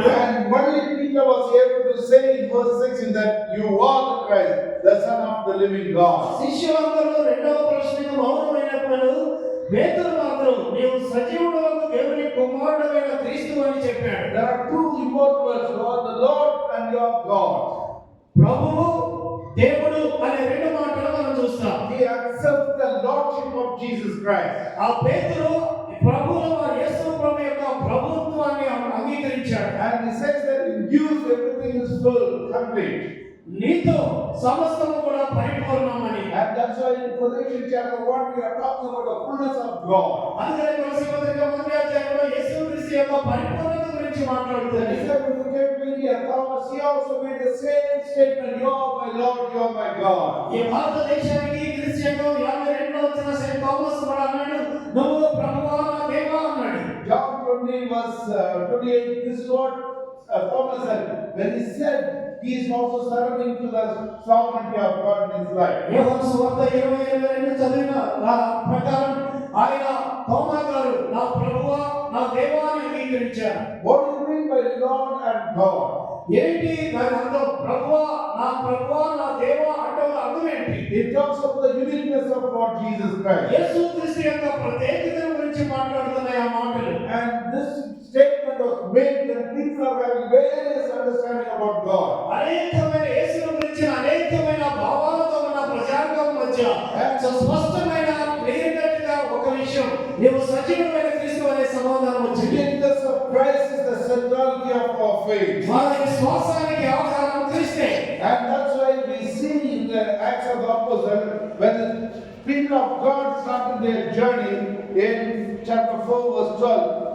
అన్నాడు. And only Peter was able to say in verse 16 that you are the Christ, the Son of the living God. శిష్యులందరూ రెండవ ప్రశ్నకు మౌనమైనప్పుడు పేతురు మాత్రం నీవు సజీవుడవగు దేవుని కుమారుడైన క్రీస్తు అని చెప్పాడు. There are two important words, God the Lord and your God. ప్రభువు దేవుడు అనే రెండు మాటలు మనం చూస్తాం. He accepts the lordship of Jesus Christ. ఆ పేతురు ప్రభువుల వారు యేసు ప్రభు యొక్క ప్రభుత్వాన్ని అంగీకరించాడు. And he says that in you everything is full, complete. నీతో సమస్తము కూడా పరిపూర్ణమని. And that's why in Colossians chapter 1 we are talking about the fullness of God. అందుకని కొలస్సీ పత్రిక 1వ అధ్యాయంలో యేసుక్రీస్తు యొక్క పరిపూర్ణత గురించి మాట్లాడుతుంది. And he said when you came to India, Thomas, he also made the same statement, you are my Lord, you are my God. ఈ భారతదేశానికి క్రిస్టియన్లు 52లో వచ్చిన సెయింట్ థామస్ కూడా అన్నాడు, నువ్వు ప్రభువా నా దేవా అన్నాడు. John 20 verse 28, this is what Thomas said. When he said, he is also surrendering to the sovereignty of God in his life. యోహాను సువార్త 20:22 చదివిన ప్రకారం ఆయన తోమా గారు నా ప్రభువా నా దేవా అని అంగీకరించారు. What do you mean by Lord and God? ఏంటి దాని అర్థం? ప్రభువా నా దేవా అంటే అర్థం ఏంటి? It talks about the uniqueness of Lord Jesus Christ. యేసుక్రీస్తు యొక్క ప్రత్యేకత గురించి మాట్లాడుతున్నాయి ఆ మాటలు. And this statement was made when people are having various understanding about God. అనేకమైన యేసును గురించి అనేకమైన భావాలతో ఉన్న ప్రజాంగం మధ్య స్పష్టమైన క్లియర్ కట్ గా ఒక విషయం, నీవు సజీవమైన క్రీస్తు అనే సమాధానం వచ్చింది. Uniqueness of Christ is the centrality of our faith. మన విశ్వాసానికి ఆధారం క్రీస్తే. And that's why we see in the Acts of the Apostles when the people of God started their journey in chapter 4 verse 12.